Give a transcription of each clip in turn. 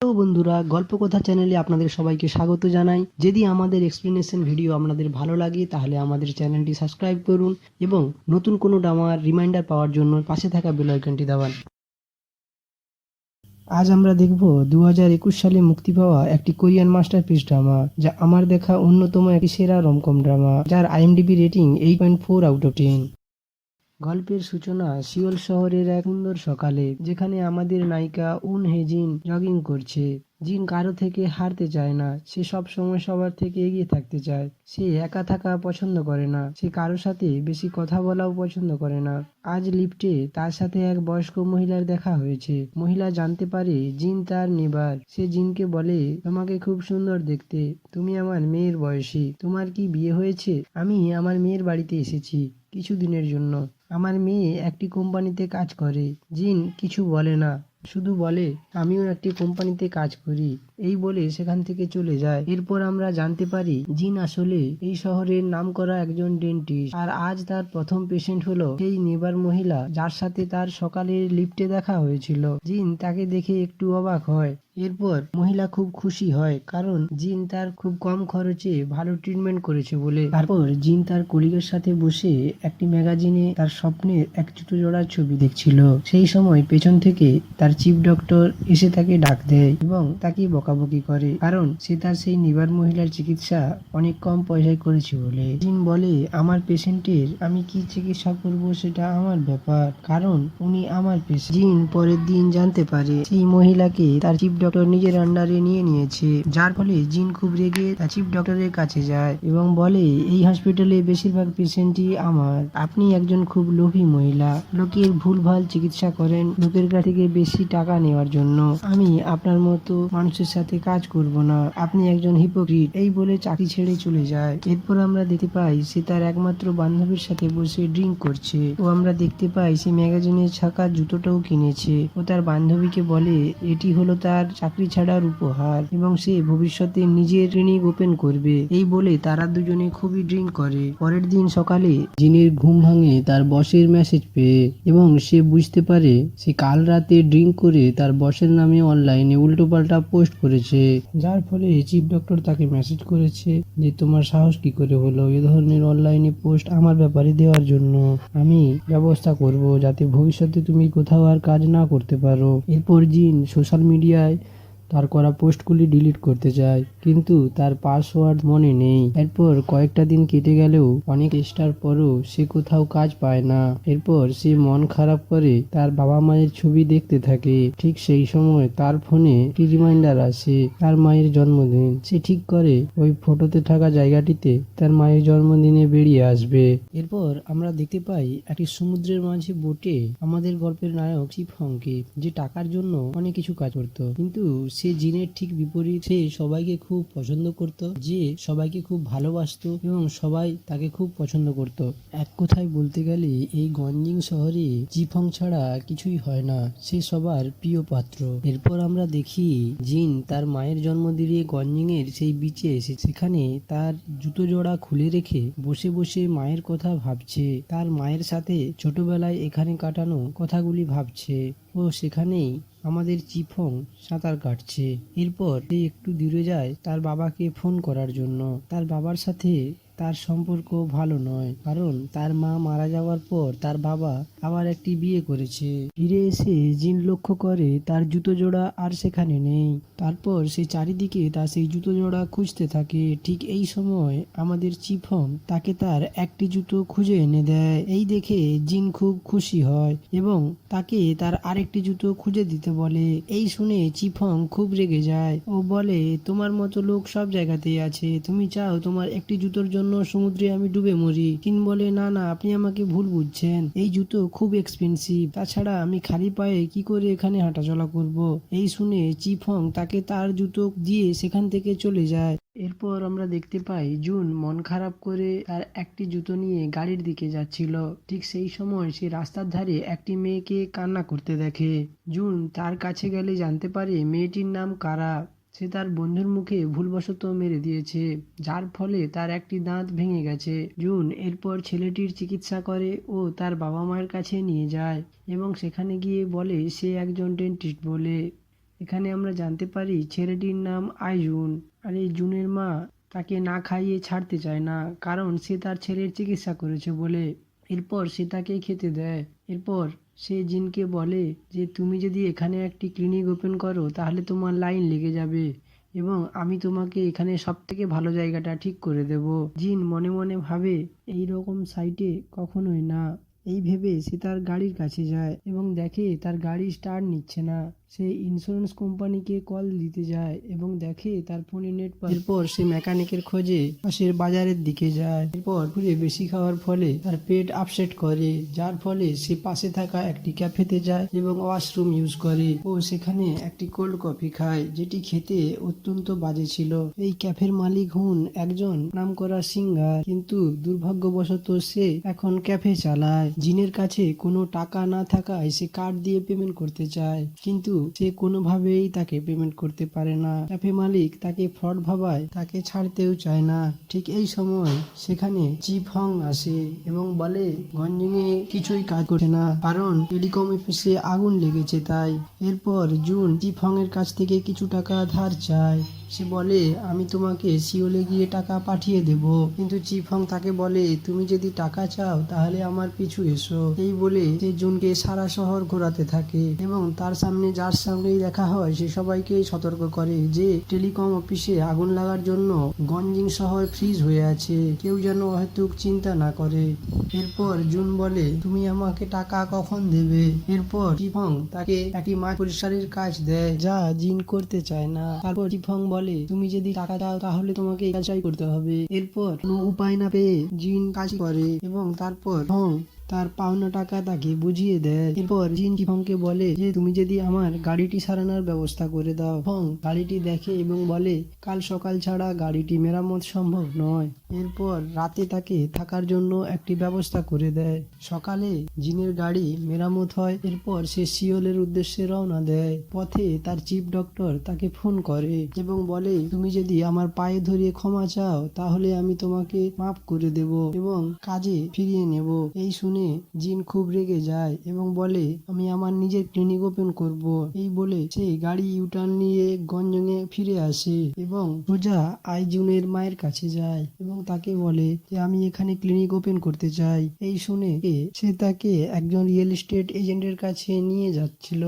তো বন্ধুরা, গল্প কথা চ্যানেলে আপনাদের সবাইকে স্বাগত জানাই। যদি আমাদের এক্সপ্লেনেশন ভিডিও আপনাদের ভালো লাগে তাহলে আমাদের চ্যানেলটি সাবস্ক্রাইব করুন এবং নতুন কোনো ড্রামার রিমাইন্ডার পাওয়ার জন্য পাশে থাকা বেল আইকনটি দাবান। আজ আমরা দেখব 2021 সালে মুক্তি পাওয়া একটি কোরিয়ান মাস্টারপিস ড্রামা, যা আমার দেখা অন্যতম একটি সেরা রমকম ড্রামা, যার আইএমডিবি রেটিং 8.4/10। গল্পের সূচনা সিওল শহরের এক সুন্দর সকালে, যেখানে আমাদের নায়িকা উন হে জিন জগিং করছে। জিন কারো থেকে হারতে চায় না, সে সব সময় সবার থেকে এগিয়ে থাকতে চায়। সে একা থাকা পছন্দ করে না, সে কারো সাথে বেশি কথা বলাও পছন্দ করে না। আজ লিফটে তার সাথে এক বয়স্ক মহিলার দেখা হয়েছে। মহিলা জানতে পারে জিন তার নেবার। সে জিনকে বলে, তোমাকে খুব সুন্দর দেখতে, তুমি আমার মেয়ের বয়সী, তোমার কি বিয়ে হয়েছে? আমি আমার মেয়ের বাড়িতে এসেছি কিছুদিনের জন্য। আমার মেয়ে একটি কোম্পানিতে কাজ করে। জিন কিছু বলে না, শুধু বলে, আমিও একটি কোম্পানিতে কাজ করি। এই বলে সেখান থেকে চলে যায়। এরপর আমরা জানতে পারি জিন আসলে এই শহরের নামকরা একজন ডেন্টিস্ট, আর আজ তার প্রথম পেশেন্ট হলো সেই নেবার মহিলা যার সাথে তার সকালের লিফটে দেখা হয়েছিল। জিন তাকে দেখে একটু অবাক হয়। এরপর মহিলা খুব খুশি হয়, কারণ জিন তার খুব কম খরচে ভালো ট্রিটমেন্ট করেছে বলে। তারপর জিন তার কলিগের সাথে বসে একটি ম্যাগাজিনে তার স্বপ্নের এক জুতো জোড়ার ছবি দেখছিল। সেই সময় পেছন থেকে তার চিফ ডক্টর এসে তাকে ডাক দেয় এবং তাকে বকাবকি করে, কারণ সে তার সেই নিবার মহিলার চিকিৎসা অনেক কম পয়সায় করেছে বলে। জিন বলে, আমার পেশেন্টের আমি কি চিকিৎসা করব সেটা আমার ব্যাপার, কারণ উনি আমার পেশেন্ট। জিন পরের দিন জানতে পারে সেই মহিলাকে তার চিফ ডক্টর নিজের আন্ডারে নিয়ে নিয়েছে, যার ফলে জিন খুব রেগে তার চিফ ডক্টরের কাছে যায় এবং বলে, এই হসপিটালে বেশিরভাগ পেশেন্টই আমার। আপনি একজন খুব লোভী মহিলা, লোকের ভুলভাল চিকিৎসা করেন লোকের কাছ থেকে বেশি টাকা নেওয়ার জন্য। আমি আপনার মতো মানুষের সাথে কাজ করব না, আপনি একজন হিপোক্রিট। এই বলে চাকরি ছেড়ে চলে যায়। এরপর আমরা দেখতে পাই সে তার একমাত্র বান্ধবীর সাথে বসে ড্রিঙ্ক করছে, ও আমরা দেখতে পাই সে ম্যাগাজিনে ছাকা জুতোটাও কিনেছে। ও তার বান্ধবীকে বলে এটি হলো তার চাকরি ছাড়ার উপহার এবং সে ভবিষ্যতে নিজের ক্লিনিক ওপেন করবে। এই বলে তারা দুজনে খুবই ড্রিঙ্ক করে। পরের দিন সকালে জিনের ঘুম ভাঙে তার বসের মেসেজ পেয়ে, এবং সে বুঝতে পারে সে কাল রাতে ড্রিঙ্ক করে তার বসের নামে অনলাইনে উল্টোপাল্টা পোস্ট করেছে, যার ফলে চিফ ডক্টর তাকে মেসেজ করেছে যে তোমার সাহস কি করে হলো এ ধরনের অনলাইনে পোস্ট আমার ব্যাপারে দেওয়ার জন্য। আমি ব্যবস্থা করব যাতে ভবিষ্যতে তুমি কোথাও আর কাজ না করতে পারো। এরপর জিন সোশ্যাল মিডিয়ায় তার করা পোস্টগুলি ডিলিট করতে চায়, কিন্তু তার পাসওয়ার্ড মনে নেই। এরপর কয়েকটা দিন কেটে গেলেও অনেক চেষ্টার পরও সে কোথাও কাজ পায় না। এরপর সে মন খারাপ করে তার বাবা মায়ের ছবি দেখতে থাকে। ঠিক সেই সময় তার ফোনে একটি রিমাইন্ডার আসে, তার মায়ের জন্মদিন। সে ঠিক করে ওই ফটোতে থাকা জায়গাটিতে তার মায়ের জন্মদিনে বেরিয়ে আসবে। এরপর আমরা দেখতে পাই একটি সমুদ্রের মাঝে বোটে আমাদের গল্পের নায়ক চিফংকে, যে টাকার জন্য অনেক কিছু কাজ করত, কিন্তু সে জিনের ঠিক বিপরীত। সে সবাইকে খুব পছন্দ করত, যে সবাইকে খুব ভালোবাসতো এবং সবাই তাকে খুব পছন্দ করত। এক কথায় বলতে গেলে এই গঞ্জিং শহরে জিফং ছাড়া কিছুই হয় না, সে সবার প্রিয় পাত্র। এরপর আমরা দেখি জিন তার মায়ের জন্মদিনে গঞ্জিং এর সেই বিচে এসে সেখানে তার জুতো জোড়া খুলে রেখে বসে বসে মায়ের কথা ভাবছে, তার মায়ের সাথে ছোটবেলায় এখানে কাটানো কথাগুলি ভাবছে। ও সেখানেই আমাদের চিফং সাঁতার কাটছে। এরপর সে একটু দূরে যায় তার বাবাকে ফোন করার জন্য। তার বাবার সাথে তার সম্পর্ক ভালো নয়, কারণ তার মা মারা যাওয়ার পর তার বাবা আবার একটি বিয়ে করেছে। ফিরে এসে জিন লক্ষ্য করে তার জুতো জোড়া আর সেখানে নেই। তারপর সে চারিদিকে তার সেই জুতো জোড়া খুঁজতে থাকে। ঠিক এই সময় আমাদের চিফং তাকে তার একটি জুতো খুঁজে এনে দেয়। এই দেখে জিন খুব খুশি হয় এবং তাকে তার আরেকটি জুতো খুঁজে দিতে বলে। এই শুনে চিফং খুব রেগে যায়। ও বলে, তোমার মতো লোক সব জায়গাতেই আছে, তুমি চাও তোমার একটি জুতোর জন্য সমুদ্রে আমি ডুবে মরি। জিন বলে, না না, আপনি আমাকে ভুল বুঝছেন, এই জুতো খুব এক্সপেন্সিভ, তাছাড়া আমি খালি পায়ে কি করে এখানে হাঁটাচলা করব। এই শুনে চিফং তাকে তার জুতো দিয়ে সেখান থেকে চলে যায়। এরপর আমরা দেখতে পাই জুন মন খারাপ করে তার একটি জুতো নিয়ে গাড়ির দিকে যাচ্ছিল। ঠিক সেই সময় সে রাস্তার ধারে একটি মেয়েকে কান্না করতে দেখে। জুন তার কাছে গেলে জানতে পারে মেয়েটির নাম কারা। সে তার বন্ধুর মুখে ভুলবশত মেরে দিয়েছে, যার ফলে তার একটি দাঁত ভেঙে গেছে। জুন এরপর ছেলেটির চিকিৎসা করে ও তার বাবা মায়ের কাছে নিয়ে যায় এবং সেখানে গিয়ে বলে সে একজন ডেন্টিস্ট বলে। এখানে আমরা জানতে পারি ছেলেটির নাম আইজুন। আর এই জুনের মা তাকে না খাইয়ে ছাড়তে চায় না, কারণ সে তার ছেলের চিকিৎসা করেছে বলে। এরপর সে তাকে খেতে দেয়। এরপর সে জিনকে বলে যে তুমি যদি এখানে একটি ক্লিনিক ওপেন করো তাহলে তোমার লাইন লেগে যাবে এবং আমি তোমাকে এখানে সব থেকে ভালো জায়গাটা ঠিক করে দেব। জিন মনে মনে ভাবে এই রকম সাইটে কখনোই না। এই ভেবে সে তার গাড়ির কাছে যায় এবং দেখে তার গাড়ি স্টার্ট নিচ্ছে না। সে ইন্স্যুরেন্স কোম্পানিকে কল দিতে যায় এবং দেখে তার ফোনে নেট পায়। এরপর সে মেকানিকের খোঁজে পাশের বাজারের দিকে যায়। এরপর ঘুরে বেশি খাওয়ার ফলে তার পেট আপসেট করে, যার ফলে সে পাশে থাকা একটি ক্যাফেতে যায় এবং ওয়াশরুম ইউজ করে ও সেখানে একটি কোল্ড কফি খায়, যেটি খেতে অত্যন্ত বাজে ছিল। এই ক্যাফের মালিক হুন একজন নামকরা সিঙ্গার, কিন্তু দুর্ভাগ্যবশত সে এখন ক্যাফে চালায়। জিনের কাছে কোনো টাকা না থাকায় সে কার্ড দিয়ে পেমেন্ট করতে চায়, কিন্তু সে কোনোভাবেই তাকে পেমেন্ট করতে পারে না। ক্যাফে মালিক তাকে ফ্রড ভাবায় তাকে ছাড়তেও চায় না। ঠিক এই সময় সেখানে চিফ হং আসে এবং বলে গঞ্জিংয়ে কিছুই কাজ করছে না, কারণ টেলিকম অফিসে আগুন লেগেছে তাই। এরপর জুন চিফ হং এর কাছ থেকে কিছু টাকা ধার চায়। সে বলে আমি তোমাকে সিওলে গিয়ে টাকা পাঠিয়ে দেব, কিন্তু চিফ হং তাকে বলে তুমি যদি টাকা চাও তাহলে আমার পিছু এসো। এই বলে সে জুনকে সারা শহর ঘোরাতে থাকে এবং তার সামনে যার সঙ্গেই দেখা হয় সে সবাইকে সতর্ক করে যে টেলিকম অফিসে আগুন লাগার জন্য গঞ্জিং শহর ফ্রিজ হয়ে আছে, কেউ যেন অহেতুক চিন্তা না করে। এরপর জুন বলে তুমি আমাকে টাকা কখন দেবে। এরপর চিফ হং তাকে একটি মাছ পরিষ্কারের কাজ দেয়, যা জিন করতে চায় না। তারপর চিফ হং বলে তুমি যদি টাকা দাও তাহলে তোমাকে এই কাজটাই করতে হবে। এরপর কোনো উপায় না পেয়ে জিন কাজ করে এবং তারপর হং তার পাওনা টাকা তাকে বুঝিয়ে দেয়। এরপর জিন চিফংকে বলে যে তুমি যদি আমার গাড়িটি সারানোর ব্যবস্থা করে দাও। হং গাড়িটি দেখে এবং বলে কাল সকাল ছাড়া গাড়িটি মেরামত সম্ভব নয়। এরপর রাতে তাকে থাকার জন্য একটি ব্যবস্থা করে দেয়। সকালে জিনের গাড়ি মেরামত হয়। এরপর সে সিওলের উদ্দেশ্যে রওনা দেয়। পথে তার চিফ ডক্টর তাকে ফোন করে এবং বলে তুমি যদি আমার পায়ে ধরিয়ে ক্ষমা চাও তাহলে আমি তোমাকে মাফ করে দেব এবং কাজে ফিরিয়ে নেব। এই শুনে জিন খুব রেগে যায় এবং বলে আমি আমার নিজের ক্লিনিক ওপেন করব। এই বলে সে গাড়ি ইউটার্ন নিয়ে গঞ্জনে ফিরে আসে এবং সোজা আইজুনের মায়ের কাছে যায় এবং তাকে বলে যে আমি এখানে ক্লিনিক ওপেন করতে চাই। এই শুনে সে তাকে একজন রিয়েল এস্টেট এজেন্টের কাছে নিয়ে যাচ্ছিল।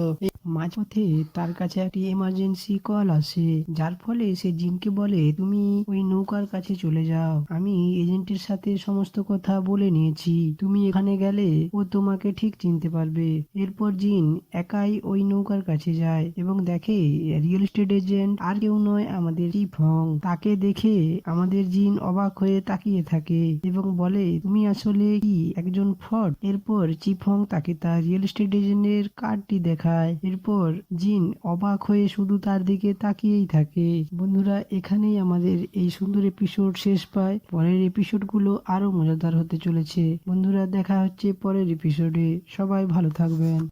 মাঝপথে তার কাছে একটি এমার্জেন্সি কল আসে, যার ফলে সে জিনকে বলে তুমি ওই নৌকার কাছে চলে যাও, আমি এজেন্টের সাথে সমস্ত কথা বলে নিয়েছি, তুমি এখানে গেলে ও তোমাকে ঠিক চিনতে পারবে। এরপর জিন একাই ওই নৌকার কাছে যায় এবং দেখে রিয়েল এস্টেট এজেন্ট আর কেউ নয় আমাদের চিফ হং। তাকে দেখে আমাদের জিন অবাক হয়ে তাকিয়ে থাকে এবং বলে তুমি আসলে কি একজন ফ্রড। এরপর চিফ হং তাকে তার রিয়েল এস্টেট এজেন্টের কার্ডটি দেখায়। এরপর জিন অবাক হয়ে শুধু তার দিকে তাকিয়েই থাকে। বন্ধুরা, এখানেই আমাদের এই সুন্দর এপিসোড শেষ পায়। পরের এপিসোডগুলো আরো মজাদার হতে চলেছে। বন্ধুরা, দেখা হচ্ছে পরের এপিসোডে। সবাই ভালো থাকবেন।